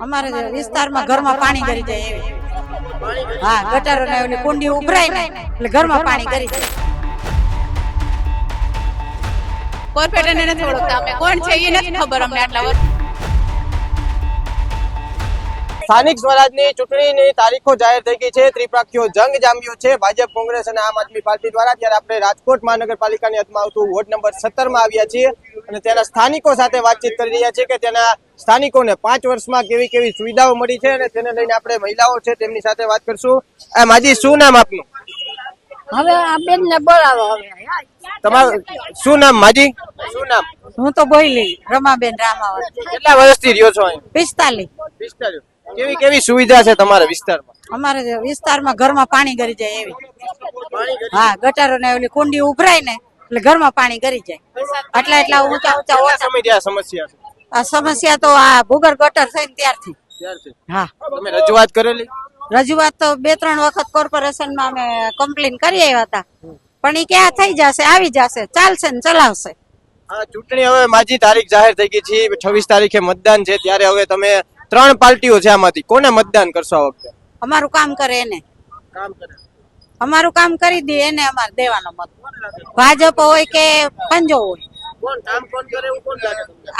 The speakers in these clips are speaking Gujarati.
અમારે વિસ્તારમાં ઘરમાં પાણી કરી જાય એવી. હા, ગટરો ને ઓલી કુંડી ઉભરાય ને એટલે ઘરમાં પાણી કરી જાય. કોર્પોરેટરને નથી ઓળખતા અમે, કોણ છે એ નથી ખબર અમને આટલા વર્ષ. સ્થાનિક સ્વરાજની ચૂંટણીની તારીખો જાહેર થઈ ગઈ છે. ત્રિપક્ષીય જંગ જામ્યો છે ભાજપ, કોંગ્રેસ અને આમ આદમી પાર્ટી દ્વારા. ત્યારે આપણે રાજકોટ મહાનગરપાલિકાની હદમાં આવતું વોર્ડ નંબર 17 માં આવ્યા છીએ અને ત્યાંના સ્થાનિકો સાથે વાતચીત કરી રહ્યા છીએ કે ત્યાંના સ્થાનિકોને 5 વર્ષમાં કેવી કેવી સુવિધાઓ મળી છે અને તેને લઈને આપણે મહિલાઓ છે તેમની સાથે વાત કરશું. માજી, શું નામ આપનું? હવે આ બેન ને બોલાવો. હવે તમારું શું નામ માજી? શું નામ? હું તો બોલી રમાબેન રામાવત. કેટલા વર્ષથી રહ્યો છો અહીં? 45. કેવી કેવી સુવિધા છે તમારા વિસ્તારમાં? અમારે વિસ્તારમાં ઘરમાં પાણી કરી જાય એવી. હા, ગટરો ને ઓલી કુંડી ઉભરાય ને એટલે ઘરમાં પાણી કરી જાય. એટલા ઊંચા સમસ્યા છે આ સમસ્યા તો આ ભૂગર ગટર થઈને ત્યારથી. હા, તમે રજૂઆત કરેલી? રજૂઆત તો 2-3 વખત કોર્પોરેશનમાં અમે કમ્પ્લેન કરી આવ્યા હતા, પણ એ ક્યાં થઈ જશે, આવી જશે, ચાલશે ને ચલાવશે. આ ચૂંટણી હવે માજી તારીખ જાહેર થઈ ગઈ છે. 26 તારીખે મતદાન છે. ત્યારે હવે તમે 3 પાર્ટીઓ છે, આમાંથી કોને મતદાન કરશો આ વખતે? અમારું કામ કરે એને. અમારું કામ કરી દે એને અમારે દેવાનો મત. ભાજપ હોય કે પંજો હોય.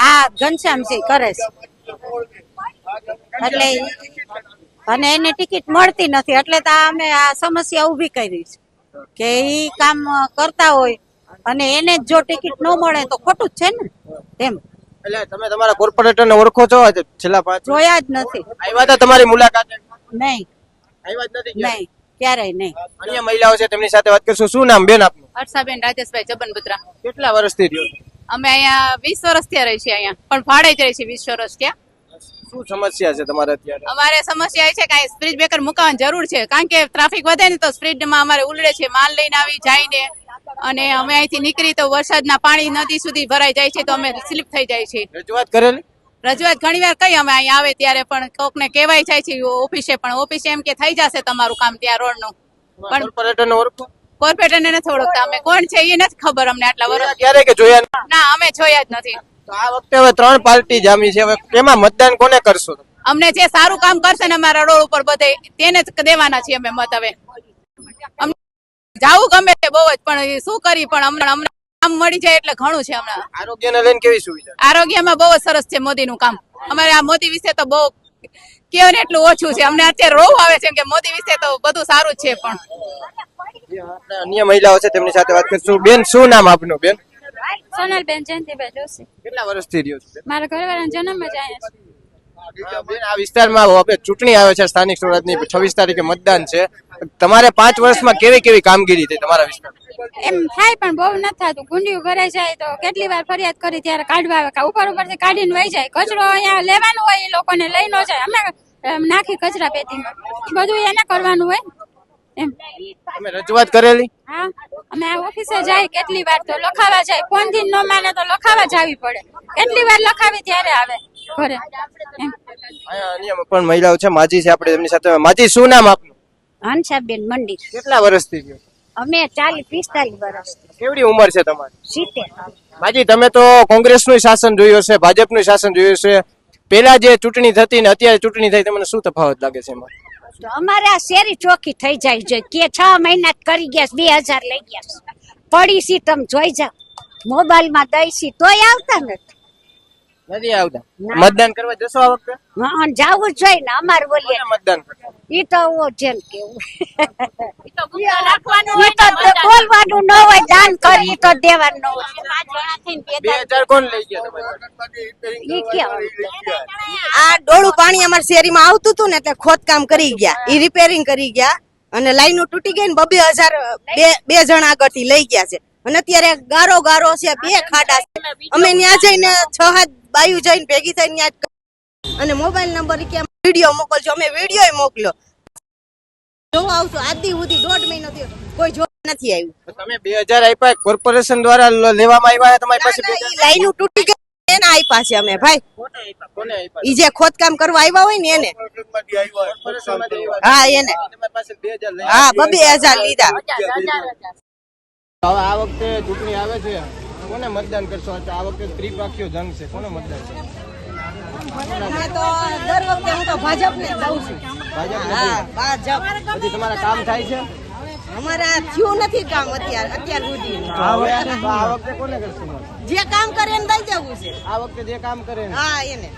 આ ઘનશ્યામસિંહ કરે છે એટલે, અને એને ટિકિટ મળતી નથી એટલે તો અમે આ સમસ્યા ઉભી કરી છે કે ઈ કામ કરતા હોય અને એને જો ટિકિટ ન મળે તો ખોટું જ છે ને. એમ એટલે તમે તમારા કોર્પોરેટર ને ઓળખો છો? છેલ્લા 5 જોયા જ નથી. આવ્યા હતા તમારી મુલાકાતે? નહીં, આવ્યા જ નથી. નહીં, ક્યારેય નહીં. અન્ય મહિલાઓ છે તેમની સાથે વાત કરશું. શું નામ બેન આપનું? હર્ષાબેન રાજેશભાઈ જબનપુત્રા. કેટલા વર્ષથી રહ્યો છો? અમે અહીંયા 20 વર્ષ થયા રહી છીએ અહીંયા, પણ ભાડે જ રહી છીએ 20 વર્ષ ત્યાં. શું સમસ્યા છે તમારે અત્યારે? અમારે સમસ્યા એ છે કે સ્પીડ બ્રેકર મુકાવવાની જરૂર છે, કારણ કે ટ્રાફિક વધે ને તો સ્પીડમાં અમારે ઉલડે છે, માલ લઈને આવી જાય ને, અને અમે અહીંથી નીકળી તો વરસાદના પાણી નદી સુધી ભરાઈ જાય છે તો અમે સ્લીપ થઈ જાય છે. રજૂઆત કરેલી? રજૂઆત ઘણી વાર કઈ અમે અહીંયા આવે ત્યારે, પણ કોકને કહેવાય જાય છે ઓફિસે, પણ ઓફિસે એમ કે થઈ જશે તમારું કામ ત્યાં રોડનું. પણ કોર્પોરેટર ને ઓળખો? કોર્પોરેટરને નથી ઓળખતા અમે, કોણ છે એ નથી ખબર અમને આટલા વર્ષ. ક્યારે કે જોયા નથી? ના, અમે જોયા જ નથી. તો આ વખતે હવે 3 પાર્ટી જામી છે. હવે કેમાં મતદાન કોને કરશો? અમને જે સારું કામ કરશે ને અમારા રોડ ઉપર બધે તેને જ દેવાના છીએ અમે મત. હવે અમને જાવું ગમે છે બહુ જ, પણ શું કરી, પણ અમને કામ મળી જાય એટલે ઘણું છે. હમણાં આરોગ્યને લઈને કેવી સુવિધા? આરોગ્યમાં બહુ જ સરસ છે મોદીનું કામ. અમારે આ મોદી વિશે તો બહુ કેવું ને એટલું ઓછું છે. અમને અત્યારે રોવ આવે છે કે મોદી વિશે તો બધું સારું છે. પણ અન્ય મહિલાઓ છે તેમની સાથે વાત કરશું. બેન, શું નામ આપનું? બેન સોનલબેન જયંતિભાઈ જોશી. કેટલા વર્ષથી રહ્યો છો? મારા ઘરવાળાનો જન્મ જ અહીંયા છે. બેન, આ વિસ્તારમાં આપણે ચૂંટણી આવે છે સ્થાનિક સ્વરાજની. 26 તારીખે મતદાન છે. તમારે 5 વર્ષમાં કેવી કેવી કામગીરી થઈ તમારા વિસ્તારમાં? એમ થાય પણ બહુ નથી થતું. ગુંડિયું ભરાઈ જાય તો કેટલી વાર ફરિયાદ કરી ત્યારે કાઢવા આવે, ઉપરથી કાઢીને વહી જાય. કચરો અહીંયા લેવાનો હોય એ લોકોને લઈ ન જાય. અમે નાખી કચરા પેટીમાં, બધું એને કરવાનું હોય એમ. તમે રજૂઆત કરેલી? હા, અમે આ ઓફિસે જાય કેટલી વાર તો લખાવા જાય. ફોન થી ન માને તો લખાવા જવી પડે. કેટલી વાર લખાવી ત્યારે આવે ઘરે એમ. અન્ય પણ મહિલાઓ છે, માજી છે આપણે તેમની સાથે. માજી, શું નામ આપનું? હંસાબેન મંડી. કેટલા વર્ષથી રહ્યો? અમે 40-45 વર્ષ. કેવડી ઉંમર છે તમારી? 70. માજી, તમે તો કોંગ્રેસનું શાસન જોયું હશે, ભાજપનું શાસન જોયું હશે. પેલા જે ચૂંટણી થતી ને અત્યારે ચૂંટણી થઈ, તમને શું તફાવત લાગે છે એમાં? અમારે આ શેરી ચોખ્ખી થઈ જાય છે કે 6 મહિના કરી ગયા, 2000 લઈ ગયા પડી સી. તમે જોઈ જાવ મોબાઈલમાં દઈશી તોય આવતા નથી આવતા. મતદાન કરવા જશો આ વખતે? હા, જાવું જ જોઈએ ને. અમારે બોલીએ મતદાન ઈ તો જેમ કેવું બોલવાનું ન હોય, દાન કરી તો દેવાનું ન હોય. 2000 કોણ લઈ ગયા ઈ કેવું આ ડોળું પાણી અમારી શેરીમાં આવતું હતું ને એટલે ખોદકામ કરી ગયા, ઈ રિપેરિંગ કરી ગયા અને લાઈનો તૂટી ગઈ ને 2000 બે જણા આગળથી લઈ ગયા છે. અને અત્યારે ગારો ગારો છે, 2 ખાડા છે. અમે ત્યાં જઈને 6-7 બાયુ જઈને ભેગી થઈને ત્યાં અને મોબાઈલ નંબર કે વિડીયો મોકલજો. અમે વિડીયો મોકલ્યો. જોવા આવશું આજ સુધી 1.5 મહિનો થયો, કોઈ જોવા નથી આવ્યું. તમે 2000 આપ્યા કોર્પોરેશન દ્વારા લેવામાં આવ્યા તમારી પાસે? લાઈનો તૂટી ગઈ એને આપ્યા છે અમે ભાઈ. ઈ જે ખોદકામ કરવા આવ્યા હોય ને એને. હા, એને. હા, 2000 લીધા. હવે આ વખતે ચૂંટણી આવે છે કોને મતદાન કરશો? આ વખતે ત્રિપક્ષીય જંગ છે, કોને મતદાન છે? મેં તો દર વખતે હું તો ભાજપને જાઉં છું. ભાજપ. ભાજપ. પછી તમારા કામ થાય છે? અમારા થયું નથી કામ અત્યાર સુધી. તો આ વખતે કોને કરશો મત? જે કામ કરે એને દઈ જવું છે. આ વખતે જે કામ કરે ને. હા એને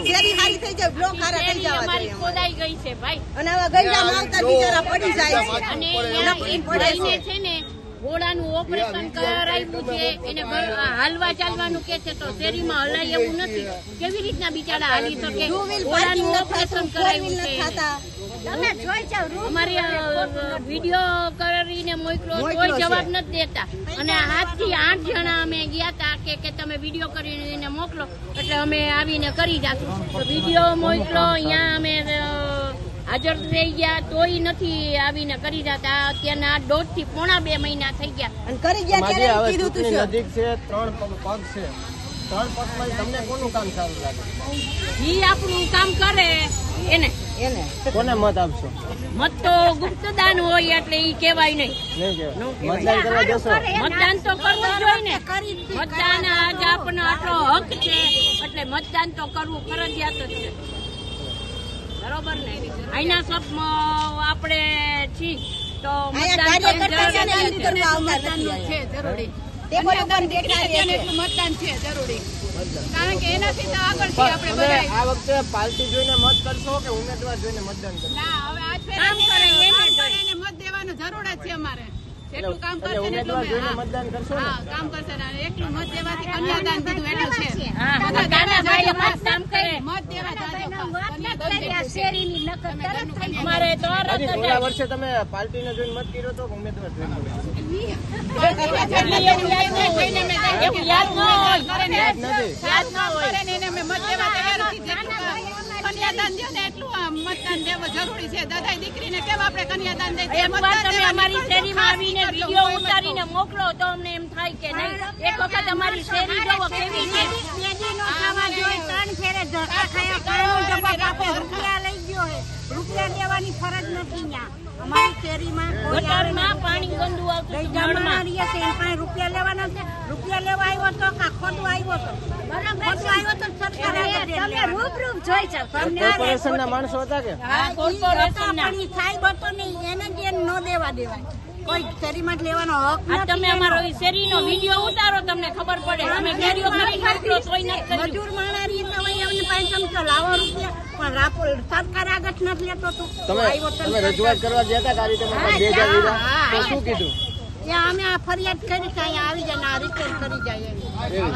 શેરી હારી થઈ જાય, બ્લોક હારા થઈ જવા જોઈએ. ખોદાઈ ગઈ છે ભાઈ અને હવે ગંજા માવતર બિચારા પડી જાય છે. અને અહીંયા એક ભાઈને છે ને ઘોડાનું ઓપરેશન કરાવ્યું છે, એને હાલવા ચાલવાનું કે છે તો શેરીમાં હલાય એવું નથી. કેવી રીતના બિચારા હાલી શકે? ઘોડાનું ઓપરેશન કરાવ્યું છે. અમારી વિડીયો કરીને મોકલો કોઈ જવાબ નથી દેતા. અને 7 થી 8 જણા અમે ગયા હતા કે તમે વિડીયો કરીને મોકલો એટલે અમે આવીને કરી જાશું. તો વિડીયો મોકલો અહીંયા અમે હાજર થઈ ગયા તોય નથી આવીને કરી જતા. અત્યારના 1.5 થી પોણા 2 મહિના થઈ ગયા. અને કરી ગયા ત્યારે હવે કીધું તું ચૂંટણી શું? નજીક છે, 3 પગ છે. 3 પગમાં તમને કોનું કામ સારું લાગે? ઈ આપણું કામ કરે એને કોને મત આપશો? મત તો ગુપ્તદાન હોય એટલે ઈ કહેવાય નહીં. નહીં કહેવાય. મતદાન કરવા જશો? મતદાન તો કરવું જ જોઈએ ને. મતદાન આજ આપણને આટલો હક છે એટલે મતદાન તો કરવું ફરજિયાત જ છે. બરોબર ને? અહીંના સબ આપણે છીએ તો અહીંયા કાર્યકર્તા છે ને એની તરફ આવતા મતદાનનું નથી. છે જરૂરી. તે બરોબર બેઠા રહે છે. એટલું મતદાન છે જરૂરી, કારણ કે એનાથી તો આગળ છીએ આપણે તમે બધા. આ વખતે પાર્ટી જોઈને મત કરશો કે ઉમેદવાર જોઈને મતદાન કરશો? ના, હવે આ ફેર કામ કરે એને કામ જ. કરે એને મત દેવાનું જરૂર જ છે અમારે. જેટલું કામ એટલે કરશે ને એટલું ઉમેદવાર જોઈને હા. મતદાન કરશો ને? હા, કામ કરશે ને એટલું મત દેવાથી કન્યાદાન દીધું એટલું છે. હા, બધા દાદા ભાઈ જાજો મત કામ કરે. મત દેવા જાજો ખાસ. કન્યાદાન જેટલું છે. અમારે તો હજી થોડા વર્ષે તમે પાર્ટીને જોઈને મત કર્યો તો કે ઉમેદવાર જોઈને? એવું યાદ ન હોય. યાદ નથી. યાદ ન હોય. કરે ને એને અમે મત દેવા તૈયાર નથી. જેટલું કન્યાદાન દે ને એટલું મતદાન દેવું જરૂરી છે. દાદા દીકરીને કેમ આપણે કન્યાદાન દઈએ? એક વાર તમે અમારી શેરીમાં આવીને વિડીયો ઉતારીને મોકલો તો અમને એમ થાય કે નહીં એક વખત અમારી શેરી જોવો કેવી છે. દેવાની ફરજ નથી ત્યાં અમારી શેરીમાં ગટરમાં પાણી ગંદુ આવતું હતું નળમાં. રૂપિયા લેવાના છે. રૂપિયા લેવા આવ્યો તો કા ખોટું આવ્યો તો ખોટું આવ્યો તો સરકારે રૂબરૂ જોઈ છે. કોર્પોરેશનના માણસો હતા કે? હા, કોર્પોરેશનના. પણ ઈ સાહેબ હતો નહીં એને જ ન દેવા દેવાય. કોઈ શેરીમાં જ લેવાનો હક આ તમે નથી અમારો એનો. ઈ શેરીનો વિડીયો ઉતારો તમને ખબર પડે. અમે વિડીયો કરી મોકલો તોય નથી કર્યું. મજૂર માણા રીતે હોય એમને પાસે સમજો લાવો રૂપિયા પણ રાપો સરકાર આગળ નથી લેતો તું તમે રજૂઆત કરવા ગયા હતા કાર્યક્રમમાં 2000 લીધા તો શું કીધું? ત્યાં અમે આ ફરિયાદ કરી કે અહીંયા આવી જાય ને આ રિપેર કરી જાય એમ.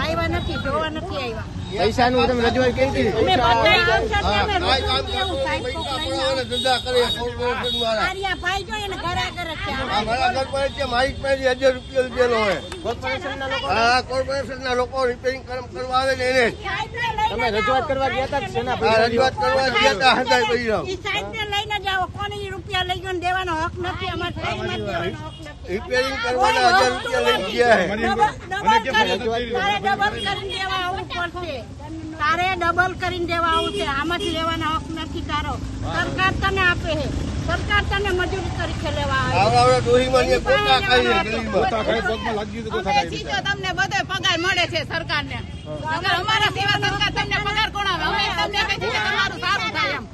આવ્યા નથી જોવા નથી આવ્યા. પૈસાનું તમે રજૂઆત કરી હતી? અમે બધા આવશે તો અમે રોકડું દેવું સાહેબ કોક લઈને આવે. આર્યા ભાઈ જો એને ઘરે ઘરે છે. મારા ઘર પર છે મારી પાસે 1000 રૂપિયા લીધેલો હોય. કોર્પોરેશનના લોકો હા, કોર્પોરેશનના લોકો રિપેરિંગ કરવા આવે ને એને તમે રજૂઆત કરવા ગયા હતા કે શેના આ પૈસા? રજૂઆત કરવા ગયા હતા હજાર પૈસા ઈ સાહેબને લઈને જાઓ. કોને ઈ રૂપિયા લઈ ગયો ને દેવાનો હક નથી. અમારે શેરીમાં જ દેવાનો હક નથી. રિપેરિંગ કરવાના 1000 રૂપિયા લઈ ગયા હે. તારે ડબલ કરીને દેવા આવું છે. આમાં જ લેવાનો હક નથી તારો. સરકાર તને આપે છે. સરકાર તને મજૂરી તરીકે લેવા આવે. આવડા ડોહીમાં ને પોતા ખાઈ છે ગલીમાં. અમે જીતો તમને બધો પગાર મળે છે સરકારને. અગર અમારા સેવા સરકાર તમને પગાર કોણ આવે? અમે તમને કહી છીએ કે તમારું સારું થાય એમ.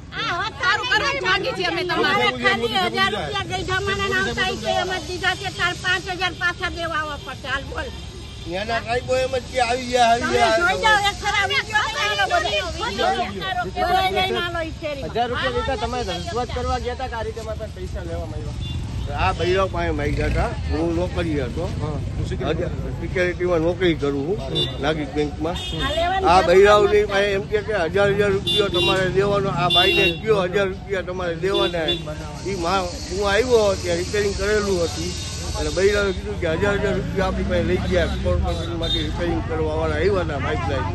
સારું કરવા જ માંગી છીએ અમે અમારે તમારે. ખાલી 1000 રૂપિયા ગઈ જમાના આવતા છે એમ જ દીધા છે. તાર 5000 પાછા દેવા આવવા પડશે. હાલ બોલ. ત્યાંના કાંઈ બોય એમ જ કે આવી ગયા આવી તમે જોઈ ગયા. જાઓ એક ખરા વિડીયો બનાવો બધો. જોઈ જઈને આલો ઈ શેરીમાં. 1000 રૂપિયા લીધા. તમે રજૂઆત કરવા ગયા હતા કાર્યક્રમમાં પણ પૈસા લેવામાં આવ્યા? આ બૈરાવ પાસે માંગ્યા હતા. હું નોકરી હતો. સિક્યોરિટીમાં નોકરી કરું હું નાગરિક બેંકમાં. આ બૈરાવની પાસે એમ કે 1000 રૂપિયા તમારે દેવાનો. આ ભાઈને કયો 1000 રૂપિયા તમારે દેવાના. એ હું આવ્યો ત્યાં રિપેરિંગ કરેલું હતું અને બૈરાવે કીધું કે 1000 રૂપિયા આપણી પાસે લઈ ગયા. કોર્પોરેશનમાંથી રિપેરિંગ કરવા વાળા આવ્યા હતા પાઇપલાઇન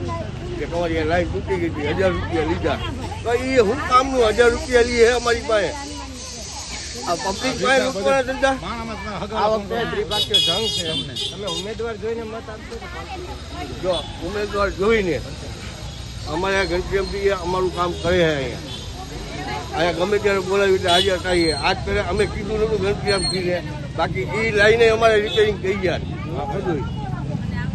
કે તમારી લાઈન તૂટી ગઈ હતી 1000 રૂપિયા લીધા. તો એ હું કામનું 1000 રૂપિયા લઈએ અમારી પાસે. આ પબ્લિક પાસે લૂંટવાના ધંધા. આ વખતે ત્રિપક્ષીય જંગ છે અમને. તમે ઉમેદવાર જોઈને મત આપશો કે પાર્ટી? જો ઉમેદવાર જોઈને અમારે ગણતરી અમારું કામ કરે છે અહીંયા ગમે ત્યારે બોલાવી એટલે હાજર થઈએ. આજ પહેલા અમે કીધું નતું ગણતરી આમ કીધે બાકી એ લાઈને અમારે રિપેરિંગ થઈ ગયા બધું.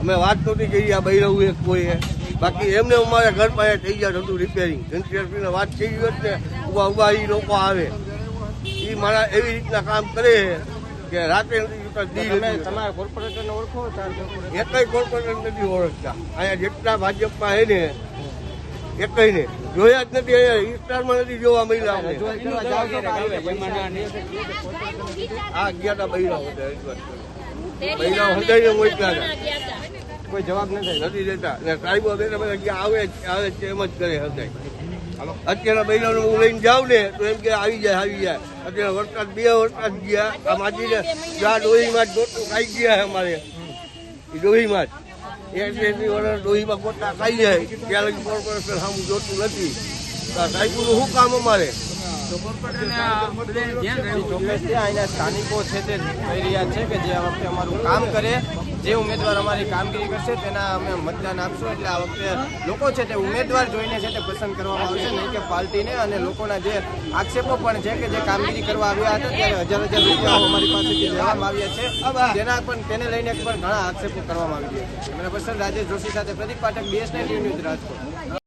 અમે વાત નહોતી કરી આ બૈરાવું એક કોઈ બાકી એમને અમારે ઘર પાસે થઈ ગયા હતું રિપેરિંગ ઘંટીને વાત થઈ ગઈ હોત ને ઉભા ઉભા એ લોકો આવે એ મારા એવી રીતના કામ કરે કે રાતે તમારા કોર્પોરેટરને ઓળખો એકય કોર્પોરેટર નથી ઓળખતા અહીંયા જેટલા ભાજપમાં હે ને એકય ને જોયા જ નથી અહીંયા વિસ્તારમાં નથી જોવા મળ્યા આ ગયા હતા બૈરાઓ બૈરાઓ હૃદયને મોકલા કોઈ જવાબ નથી દેતા ને સાહેબો બેઠા બેઠા ગયા આવે છે એમ જ કરે હૃદય અત્યારે બૈરાને હું લઈને જાઉં ને તો એમ કે આવી જાય અત્યારે વરસાદ 2 વરસાદ ગયા આ માજીને જ્યાં ડોહીમાં જ ગોટું ખાઈ ગયા અમારે એ ડોહીમાં જ 1-2 વર્ષ ડોહીમાં ગોટા ખાઈ જાય ત્યાં લગી કોર્પોરેશન સામું જોતું નથી સાહેબનું શું કામ અમારે ચોક્કસથી અહીંયા સ્થાનિકો છે તે કહી રહ્યા છે કે જે આ વખતે અમારું કામ કરે જે ઉમેદવાર અમારી કામગીરી કરશે તેના અમે મતદાન આપશું એટલે આ વખતે લોકો છે તે ઉમેદવાર જોઈને છે તે પસંદ કરવામાં આવશે નહીં કે પાર્ટીને અને લોકોના જે આક્ષેપો પણ છે કે જે કામગીરી કરવા આવ્યા હતા ત્યારે હજાર રૂપિયા અમારી પાસેથી લેવામાં આવ્યા છે તેના પણ તેને લઈને પણ ઘણા આક્ષેપો કરવામાં આવી રહ્યા છે કેમેરા પર્સન રાજેશ જોશી સાથે પ્રદીપ પાઠક BS9 ન્યૂઝ રાજકોટ.